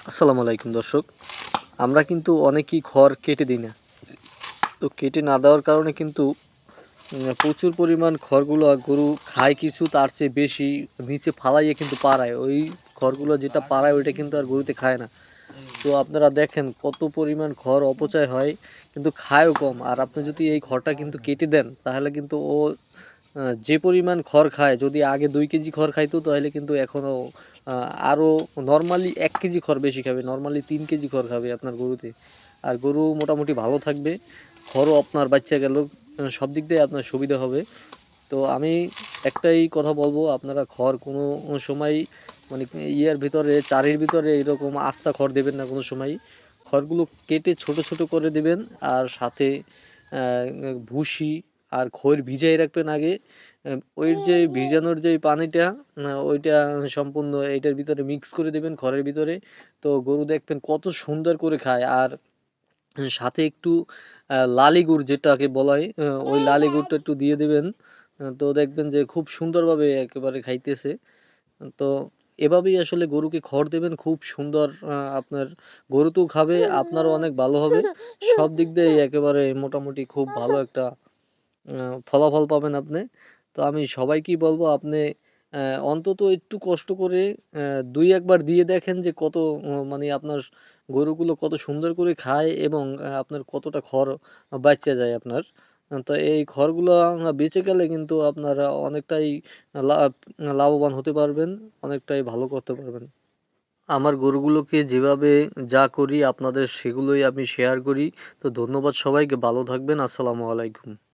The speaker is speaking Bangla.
আসসালামু আলাইকুম দর্শক। আমরা কিন্তু অনেকেই খড় কেটে দিই না। তো কেটে না দেওয়ার কারণে কিন্তু প্রচুর পরিমাণ খড়গুলো গরু খায় কিছু, তার চেয়ে বেশি নিচে ফালাইয়ে কিন্তু পাড়ায়। ওই খড়গুলো যেটা পাড়ায় ওইটা কিন্তু আর গরুতে খায় না। তো আপনারা দেখেন কত পরিমাণ খড় অপচয় হয়, কিন্তু খায়ও কম। আর আপনি যদি এই খড়টা কিন্তু কেটে দেন তাহলে কিন্তু ও যে পরিমাণ খড় খায়, যদি আগে ২ কেজি খড় খাইতো তাহলে কিন্তু এখনও আরও নরমালি ১ কেজি খড় বেশি খাবে। নরমালি ৩ কেজি খড় খাবে আপনার গরুতে। আর গরু মোটামুটি ভালো থাকবে। খড়ও আপনার বাচ্চা গেল, সব দিক দিয়ে আপনার সুবিধা হবে। তো আমি একটাই কথা বলবো, আপনারা খড় কোনো সময় মানে ইয়ের ভিতরে চারির ভিতরে এরকম আস্তা খড় দেবেন না কোনো সময়ই। খড়গুলো কেটে ছোট ছোট করে দিবেন, আর সাথে ভুসি আর খৈর ভিজাই রাখবেন আগে। ওই যে ভিজানোর যে পানিটা, ওইটা সম্পূর্ণ এইটার ভিতরে মিক্স করে দেবেন খড়ের ভিতরে। তো গরু দেখবেন কত সুন্দর করে খায়। আর সাথে একটু লালি গুড় যেটাকে বলা হয়, ওই লালি গুড়টা একটু দিয়ে দিবেন। তো দেখবেন যে খুব সুন্দরভাবে একেবারে খাইতেছে। তো এভাবেই আসলে গরুকে খড় দেবেন, খুব সুন্দর। আপনার গরু তো খাবে, আপনারও অনেক ভালো হবে। সব দিক দিয়ে একেবারে মোটামুটি খুব ভালো একটা ফলাফল পাবেন আপনি। তো আমি সবাইকেই বলব, আপনি অন্তত একটু কষ্ট করে ২-১ বার দিয়ে দেখেন যে কত মানে আপনার গরুগুলো কত সুন্দর করে খায়, এবং আপনার কতটা খড় বাইচ্চা যায় আপনার। তো এই খড়গুলো বেঁচে গেলে কিন্তু আপনারা অনেকটাই লাভ লাভবান হতে পারবেন, অনেকটাই ভালো করতে পারবেন। আমার গরুগুলোকে যেভাবে যা করি আপনাদের সেগুলোই আমি শেয়ার করি। তো ধন্যবাদ সবাইকে, ভালো থাকবেন। আসসালামু আলাইকুম।